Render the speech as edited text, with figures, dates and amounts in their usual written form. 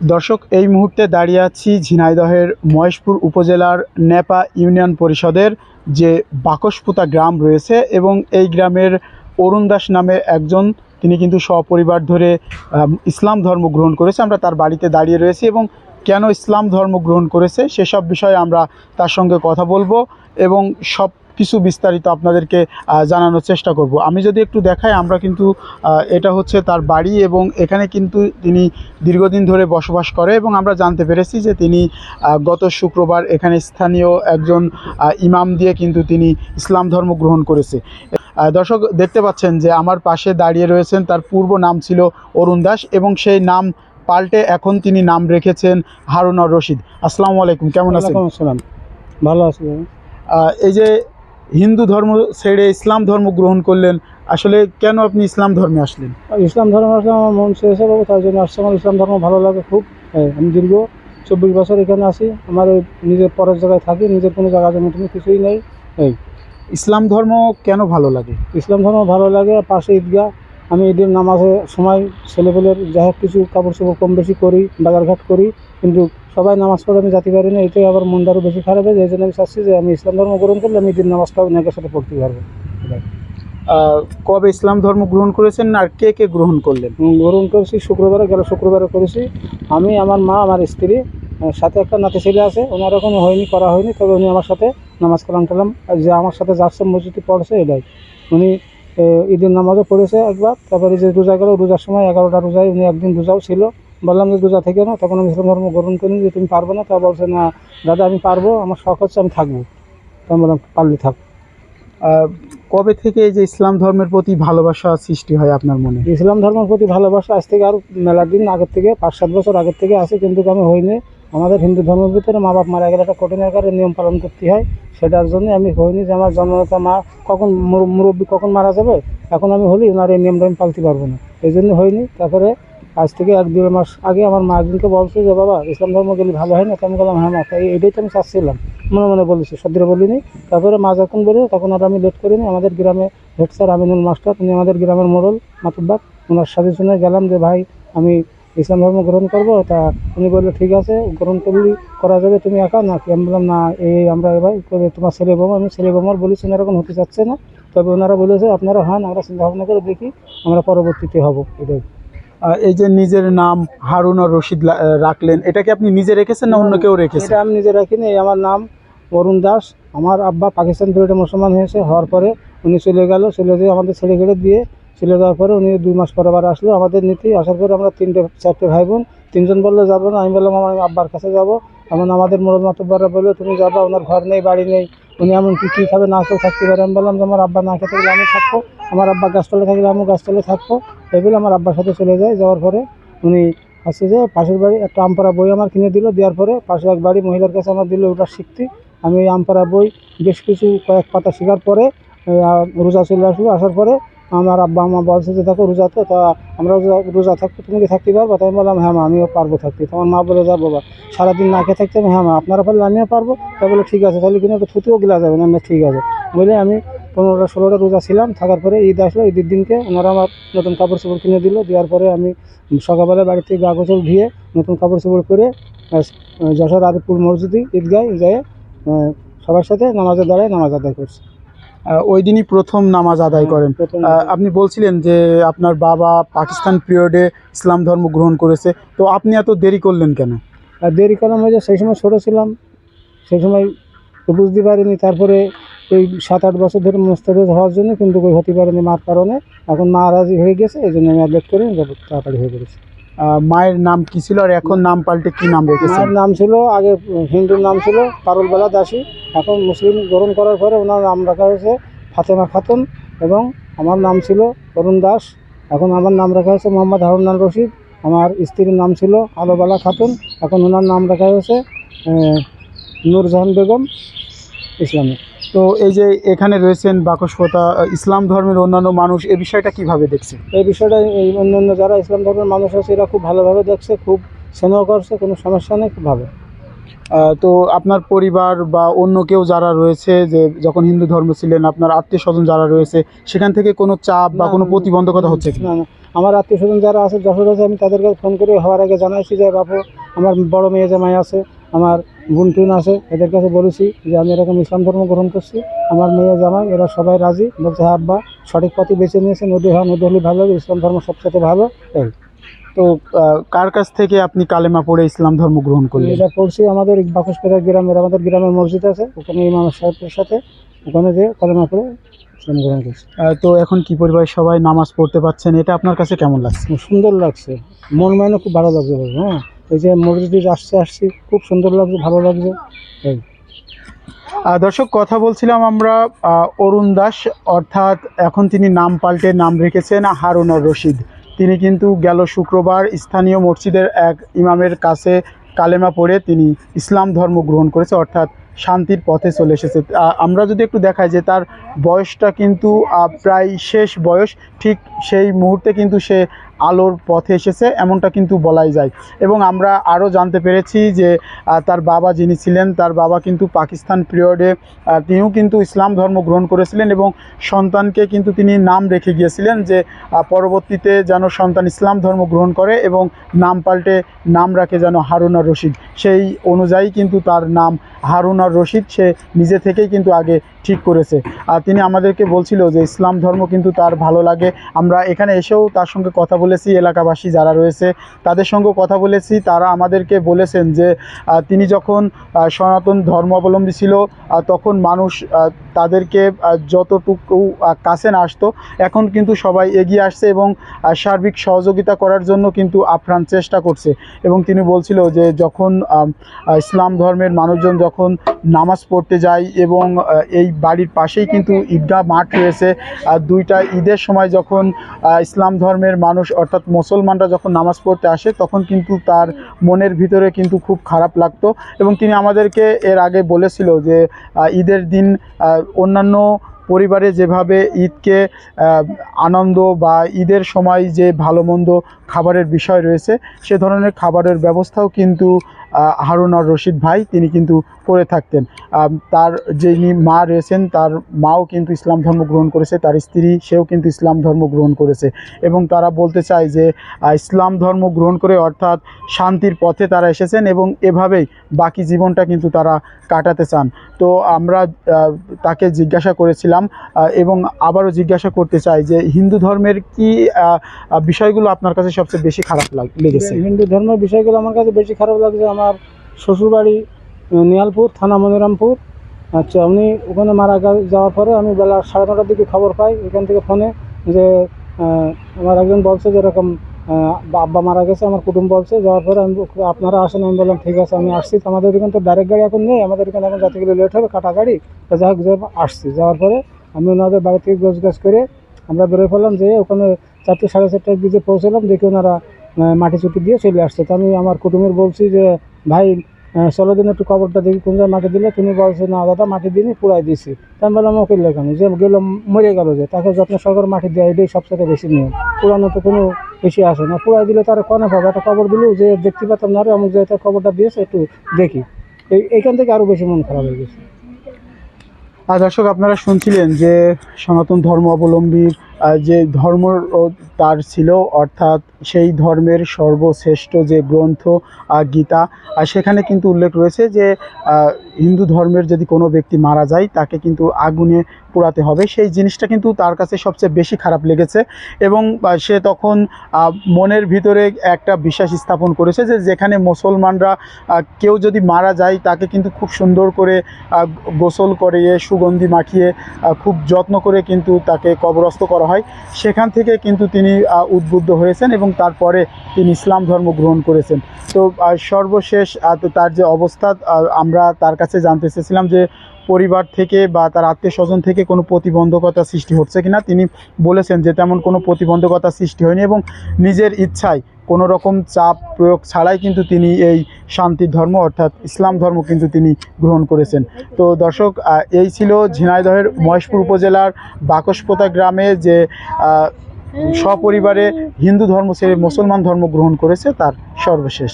দর্শক, এই মুহূর্তে দাঁড়িয়ে আছি ঝিনাইদহের মহেশপুর উপজেলার নেপা ইউনিয়ন পরিষদের যে বাকসপুতা গ্রাম রয়েছে এবং এই গ্রামের অরুণ দাস নামে একজন, তিনি কিন্তু সপরিবার ধরে ইসলাম ধর্ম গ্রহণ করেছে। আমরা তার বাড়িতে দাঁড়িয়ে রয়েছি এবং কেন ইসলাম ধর্ম গ্রহণ করেছে সেসব বিষয়ে আমরা তার সঙ্গে কথা বলবো এবং সব কিছু বিস্তারিত আপনাদেরকে জানানোর চেষ্টা করব। আমি যদি একটু দেখাই, আমরা কিন্তু এটা হচ্ছে তার বাড়ি এবং এখানে কিন্তু তিনি দীর্ঘদিন ধরে বসবাস করে এবং আমরা জানতে পেরেছি যে তিনি গত শুক্রবার এখানে স্থানীয় একজন ইমাম দিয়ে কিন্তু তিনি ইসলাম ধর্ম গ্রহণ করেছে। দর্শক, দেখতে পাচ্ছেন যে আমার পাশে দাঁড়িয়ে রয়েছেন, তার পূর্ব নাম ছিল অরুণ দাস এবং সেই নাম পাল্টে এখন তিনি নাম রেখেছেন হারুন আর রশিদ। আসসালামু আলাইকুম, কেমন আছেন? আসসালাম, ভালো আছি। এই যে হিন্দু ধর্ম ছেড়ে ইসলাম ধর্ম গ্রহণ করলেন, আসলে কেন আপনি ইসলাম ধর্মে আসলেন? ইসলাম ধর্ম আসলে আমার মন চেয়েছে বাবু, তার জন্য আসছে। আমার ইসলাম ধর্ম ভালো লাগে খুব। আমি দীর্ঘ 24 বছর এখানে আছি। আমার এই নিজের পরের জায়গায় থাকি, নিজের কোনো জায়গা জমি কিছুই নেই। ইসলাম ধর্ম কেন ভালো লাগে? ইসলাম ধর্ম ভালো লাগে, পাশে ঈদগাহ। আমি ঈদের নামাজের সময় ছেলেপেলের যাই হোক কিছু কাপড় চোপড় কম বেশি করি, বাজারঘাট করি, কিন্তু সবাই নামাজ পড়ে আমি যেতে পারি না। এটাই আবার মনটা আরও বেশি খারাপ হয়। এই জন্য আমি চাচ্ছি যে আমি ইসলাম ধর্ম গ্রহণ করলে আমি ঈদের নামাজটাও নেকের সাথে পড়তে পারবো। কবে ইসলাম ধর্ম গ্রহণ করেছেন আর কে কে গ্রহণ করলেন? গ্রহণ করেছি গেল শুক্রবারে করেছি। আমি, আমার মা, আমার স্ত্রী, সাথে একটা নাতি ছেলে আছে। ওনার এখন করা হয়নি, তবে উনি আমার সাথে নামাজ কালাম টালাম যে আমার সাথে যাচ্ছে মসজিদে পড়ছে এটাই। উনি ঈদের নামাজও পড়েছে একবার। তারপরে যে রোজা গেল, রোজার সময় 11টা রোজায় উনি একদিন রোজাও ছিল। বললাম যে রোজা থেকে না, তখন আমি ইসলাম ধর্ম গ্রহণ করিনি, যে তুমি পারবে না। তা বলছে না দাদা আমি পারবো, আমার শখ হচ্ছে, আমি থাকবো। তা বললাম পারলে থাক। কবে থেকে এই যে ইসলাম ধর্মের প্রতি ভালোবাসা সৃষ্টি হয় আপনার মনে? ইসলাম ধর্মের প্রতি ভালোবাসা আজ থেকে আরও মেলা দিন আগের থেকে, 5-7 বছর আগের থেকে আছে, কিন্তু আমি হইনি। আমাদের হিন্দু ধর্মের ভিতরে মা বাপ মারা গেলে একটা কঠিন আকারে নিয়ম পালন করতে হয়। সেটার জন্যই আমি হইনি যে আমার জন্মদাতা মা কখন মুরব্বী কখন মারা যাবে, এখন আমি হলি ওনার এই নিয়মটা আমি পালতে পারবো না, এই জন্য হয়নি। তারপরে আজ থেকে 1-1.5 মাস আগে আমার মা একদিনকে বলছে যে বাবা ইসলাম ধর্ম গেলে ভালো হয় না। তো আমি বললাম হ্যাঁ মা, এইটাই তো আমি চাচ্ছিলাম, মনে মনে বলেছি, সদ্য বলিনি। তারপরে মা যখন বলি তখন আর আমি লেট করিনি। আমাদের গ্রামে হেড স্যার আমিনুল মাস্টার, উনি আমাদের গ্রামের মোড়ল মাতুব্বার, ওনার সাথে শুনে গেলাম যে ভাই আমি ইসলাম ধর্ম গ্রহণ করবো। তা উনি বললো ঠিক আছে, গ্রহণ করা যাবে, তুমি একা নাকি? আমি বললাম না, আমরা এবার তোমার ছেলে বৌমা। আমি ছেলে বৌমার বলেছি, ওনারা এখন হতে চাচ্ছে না, তবে ওনারা বলেছে আপনারা হন, আমরা চিন্তা ভাবনা করে দেখি, আমরা পরবর্তীতে হব। এটাই। এই যে নিজের নাম হারুন আর রশিদ রাখলেন, এটা কি আপনি নিজে রেখেছেন না অন্য কেউ রেখেছেন? এটা আমি নিজে রাখিনি। আমার নাম অরুণ দাস। আমার আব্বা পাকিস্তান পিরিয়ডে মুসলমান হয়েছে, হওয়ার পরে উনি চলে যেয়ে আমাদের ছেড়ে দিয়ে চলে যাওয়ার পরে উনি 2 মাস পরে আবার আসলো আমাদের নীতি। আসার পরে আমরা 4টে ভাই বোন, 3জন বললো যাবো না। আমি বললাম আমার আব্বার কাছে যাবো। এমন আমাদের মোড়ল মাতুব্বররা বললো তুমি যাবা, ওনার ঘর নেই, বাড়ি নেই, উনি এমন কী খাবে, না খেয়ে থাকতে পারে। আমি বললাম যে আমার আব্বা না খেতে গেলে আমি থাকবো, আমার আব্বা গাছতলে থাকলে আমিও গাছতলে থাকবো। এগুলো আমার আব্বার সাথে চলে যায়। যাওয়ার পরে উনি আসছে যে পাশের বাড়ি একটা আমপাড়া বই আমার কিনে দিল। দেওয়ার পরে পাশে এক বাড়ি মহিলার কাছে আমার দিল, ওটা শিখতে। আমি ওই আমপাড়া বই বেশ কিছু কয়েক পাতা শেখার পরে রোজা চলে আসলো। আসার পরে আমার আব্বা আমা বলছে যে দেখো রোজা তো, তা আমরা রোজা থাকতে তুমি কি থাকতে পারবো? তাই আমি বললাম হ্যাঁ মা, আমিও পারবো থাকতে। তোমার মা বলে যা বাবা সারাদিন না খেয়ে থাকতে। আমি হ্যাঁ মা, আপনারা পারলে আমিও পারবো। তাই বলে ঠিক আছে, তাহলে কিন্তু একটু থুতুও গিলা যাবে না। ঠিক আছে বলে আমি 15টা-16টা রোজা ছিলাম। থাকার পরে ঈদ আসলো, ঈদের দিনকে ওনারা আমার নতুন কাপড় চোপড় কিনে দিল। দেওয়ার পরে আমি সকালবেলা বাড়ি থেকে গা গোসল ধুয়ে নতুন কাপড় চোপড় করে যশোর আরিফপুর মসজিদে ঈদগায় যেয়ে সবার সাথে নামাজে দাঁড়ায় নামাজ আদায় করছি। ওই দিনই প্রথম নামাজ আদায় করেন। আপনি বলছিলেন যে আপনার বাবা পাকিস্তান পিরিয়ডে ইসলাম ধর্ম গ্রহণ করেছে, তো আপনি এত দেরি করলেন কেন? দেরি করলাম ওই যে সেই সময় ছোটো ছিলাম, সেই সময় তো বুঝতে পারিনি। তারপরে এই 7-8 বছর ধরে মোস্তাফেজ হওয়ার জন্য কিন্তু কই হতে পারেনি মার কারণে। এখন মা রাজি হয়ে গেছে, এই জন্য আমি আর লেট করিনি, তাড়াতাড়ি হয়ে পড়েছি। মায়ের নাম কি ছিল আর এখন নাম পাল্টে কি নাম রেখেছেন? মায়ের নাম ছিল আগে হিন্দুর নাম ছিল পারুলবেলা দাসী। এখন মুসলিম গ্রহণ করার পরে ওনার নাম রাখা হয়েছে ফাতেমা খাতুন এবং আমার নাম ছিল অরুণ দাস। এখন আমার নাম রাখা হয়েছে মোহাম্মদ হারুন আল রশিদ। আমার স্ত্রীর নাম ছিল আলোবালা খাতুন, এখন ওনার নাম রাখা হয়েছে নূরজাহান বেগম ইসলামী। তো এই যে এখানে রয়েছেন বাকসপতা, ইসলাম ধর্মের অন্যান্য মানুষ এই বিষয়টা কিভাবে দেখছে? এই বিষয়টা এই অন্যান্য যারা ইসলাম ধর্মের মানুষ আছে এরা খুব ভালোভাবে দেখছে, খুব স্নেহ করছে, কোনো সমস্যা নেই, খুব ভালো। তো আপনার পরিবার বা অন্য কেউ যারা রয়েছে, যে যখন হিন্দু ধর্ম ছিলেন, আপনার আত্মীয় স্বজন যারা রয়েছে, সেখান থেকে কোনো চাপ বা কোনো প্রতিবন্ধকতা হচ্ছে কি? না না, আমার আত্মীয় স্বজন যারা আছে যশোর আছে, আমি তাদেরকে ফোন করে হওয়ার আগে জানাইছি যে বাপু, আমার বড় মেয়ে জামাই আছে, আমার বোন টুন আছে, এদের কাছে বলেছি যে আমি এরকম ইসলাম ধর্ম গ্রহণ করছি। আমার মেয়ে জামাই এরা সবাই রাজি, বলছে হ্যাঁ আব্বা সঠিক পথে বেছে নিয়েছে, নদী হ্যাঁ নদী হলে ভালো, ইসলাম ধর্ম সবচেয়ে ভালো। এই তো কার কাছ থেকে আপনি কালেমা পড়ে ইসলাম ধর্ম গ্রহণ করলেন? এটা পড়ছি আমাদের বাকশপাড়া গ্রামের, আমাদের গ্রামের মসজিদ আছে, ওখানে ইমাম সাহেবের সাথে ওখানে যে কলেমা পড়ে ইসলাম গ্রহণ করছি। তো এখন কি পরিবারের সবাই নামাজ পড়তে পারছেন, এটা আপনার কাছে কেমন লাগছে? খুব সুন্দর লাগছে, মন মাইনে খুব ভালো লাগছে বলবো। হ্যাঁ, এই যে মসজিদে আসছি খুব সুন্দর লাগছে, ভালো লাগছে। এই দর্শক, কথা বলছিলাম আমরা অরুণ দাস, অর্থাৎ এখন তিনি নাম পাল্টে নাম রেখেছেন হারুনুর রশিদ। তিনি কিন্তু গেল শুক্রবার স্থানীয় মসজিদের এক ইমামের কাছে কালেমা পড়ে তিনি ইসলাম ধর্ম গ্রহণ করেছে, অর্থাৎ শান্তির পথে চলে এসেছে। আমরা যদি একটু দেখাই যে তার বয়সটা কিন্তু প্রায় শেষ বয়স, ঠিক সেই মুহূর্তে কিন্তু সে আলোর পথে এসেছে, এমনটা কিন্তু বলাই যায়। এবং আমরা আরও জানতে পেরেছি যে তার বাবা যিনি ছিলেন, তার বাবা কিন্তু পাকিস্তান পিরিয়ডে তিনিও কিন্তু ইসলাম ধর্ম গ্রহণ করেছিলেন এবং সন্তানকে কিন্তু তিনি নাম রেখে গিয়েছিলেন যে পরবর্তীতে যেন সন্তান ইসলাম ধর্ম গ্রহণ করে এবং নাম পাল্টে নাম রাখে যেন হারুনুর রশিদ। সেই অনুযায়ী কিন্তু তার নাম হারুনুর রশিদ সে নিজে থেকেই কিন্তু আগে ঠিক করেছে। আর তিনি আমাদেরকে বলছিল যে ইসলাম ধর্ম কিন্তু তার ভালো লাগে। আমরা এখানে এসেও তার সঙ্গে কথা বলেছি, এলাকাবাসী যারা রয়েছে তাদের সঙ্গেও কথা বলেছি। তারা আমাদেরকে বলেছেন যে তিনি যখন সনাতন ধর্মাবলম্বী ছিল তখন মানুষ তাদেরকে যতটুকু কাছে না আসতো, এখন কিন্তু সবাই এগিয়ে আসছে এবং সার্বিক সহযোগিতা করার জন্য কিন্তু আপ্রাণ চেষ্টা করছে। এবং তিনি বলছিল যে যখন ইসলাম ধর্মের মানুষজন যখন নামাজ পড়তে যায় এবং এই বাড়ির পাশেই কিন্তু ঈদগাহ মাঠ রয়েছে, দুইটা ঈদের সময় যখন ইসলাম ধর্মের মানুষ অর্থাৎ মুসলমানরা যখন নামাজ পড়তে আসে তখন কিন্তু তার মনের ভিতরে কিন্তু খুব খারাপ লাগতো। এবং তিনি আমাদেরকে এর আগে বলেছিল যে ঈদের দিন অন্যান্য পরিবারে যেভাবে ঈদকে আনন্দ বা ঈদের সময় যে ভালো মন্দ খাবারের বিষয় রয়েছে, সে ধরনের খাবারের ব্যবস্থাও কিন্তু হারুনুর রশিদ ভাই তিনি কিন্তু করে থাকতেন। তার যিনি মা রয়েছেন তার মাও কিন্তু ইসলাম ধর্ম গ্রহণ করেছে, তার স্ত্রী সেও কিন্তু ইসলাম ধর্ম গ্রহণ করেছে এবং তারা বলতে চায় যে ইসলাম ধর্ম গ্রহণ করে অর্থাৎ শান্তির পথে তারা এসেছেন এবং এভাবেই বাকি জীবনটা কিন্তু তারা কাটাতে চান। তো আমরা তাকে জিজ্ঞাসা করেছিলাম এবং আবারও জিজ্ঞাসা করতে চাই যে হিন্দু ধর্মের কি বিষয়গুলো আপনার কাছে সবচেয়ে বেশি খারাপ লেগেছে? হিন্দু ধর্মের বিষয়গুলো আমার কাছে বেশি খারাপ লাগছে। আমার শ্বশুরবাড়ি নিয়ালপুর, থানা মনিরামপুর। আচ্ছা, উনি ওখানে মারা যাওয়ার পরে আমি বেলা 9:30টার দিকে খবর পাই এখান থেকে ফোনে যে আমার একজন বলছে যে এরকম আব্বা মারা গেছে। আমার কুটুম্ব বলছে, যাওয়ার পরে আমি আপনারা আসেন, আমি বললাম ঠিক আছে আমি আসছি। আমাদের এখানে তো ডাইরেক্ট গাড়ি এখন নেই, আমাদের এখানে এখন যাতে গেলে লেট হবে, কাটা গাড়ি। তো যাই হোক, আসছি, যাওয়ার পরে আমি ওনাদের বাড়ি থেকে গোছগাছ করে আমরা বেরোয় ফেললাম, যে ওখানে 4টে 4:30টার দিকে পৌঁছলাম, দেখি ওনারা মাটি চুটি দিয়ে চলে আসছে। তো আমি আমার কুটুমের বলছি যে ভাই চলো দিন একটু কবরটা দেখি কোন জায়গায় মাটি দিলে। তিনি বলছে না দাদা মাটি দিইনি, পুরাই দিয়েছি। তা আমি বললাম ওকে লেখানো যে গেল মরে গেল, যে তাকে যত্ন সহকারে মাটি দেয়, এটাই সবচেয়ে বেশি নিয়ম। পুরানো তো কোনো বেশি আসে না, পুরাই দিলে তারা কনে পাবে। একটা কবর দিলেও যে দেখতে পেতাম না রে অমুক জায়গায় কবরটা দিয়েছে, একটু দেখি। এইখান থেকে আরও বেশি মন খারাপ হয়ে গেছে। দর্শক, আপনারা শুনছিলেন যে সনাতন ধর্ম অবলম্বীর যে ধর্ম তার ছিল, অর্থাৎ সেই ধর্মের সর্বশ্রেষ্ঠ যে গ্রন্থ গীতা, সেখানে কিন্তু উল্লেখ রয়েছে যে হিন্দু ধর্মের যদি কোনো ব্যক্তি মারা যায় তাকে কিন্তু আগুনে পোড়াতে হবে। সেই জিনিসটা কিন্তু তার কাছে সবচেয়ে বেশি খারাপ লেগেছে এবং সে তখন মনের ভিতরে একটা বিশ্বাস স্থাপন করেছে যে যেখানে মুসলমানরা কেউ যদি মারা যায় তাকে কিন্তু খুব সুন্দর করে গোসল করিয়ে সুগন্ধি মাখিয়ে খুব যত্ন করে কিন্তু তাকে কবরস্থ করা হয়। সেখান থেকে কিন্তু তিনি উদ্বুদ্ধ হয়েছেন এবং তারপরে তিনি ইসলাম ধর্ম গ্রহণ করেছেন। তো সর্বশেষ তার যে অবস্থা, আমরা তার কাছে জানতে চেয়েছিলাম যে পরিবার থেকে বা তার আত্মীয় স্বজন থেকে কোনো প্রতিবন্ধকতা সৃষ্টি হচ্ছে কিনা। তিনি বলেছেন যে তেমন কোনো প্রতিবন্ধকতা সৃষ্টি হয়নি এবং নিজের ইচ্ছায় কোনো রকম চাপ প্রয়োগ ছাড়াই কিন্তু তিনি এই শান্তির ধর্ম অর্থাৎ ইসলাম ধর্ম কিন্তু তিনি গ্রহণ করেছেন। তো দর্শক, এই ছিল ঝিনাইদহের মহেশপুর উপজেলার বাকশপোতা গ্রামে যে সপরিবারে হিন্দু ধর্ম ছেড়ে মুসলমান ধর্ম গ্রহণ করেছে তার সর্বশেষ।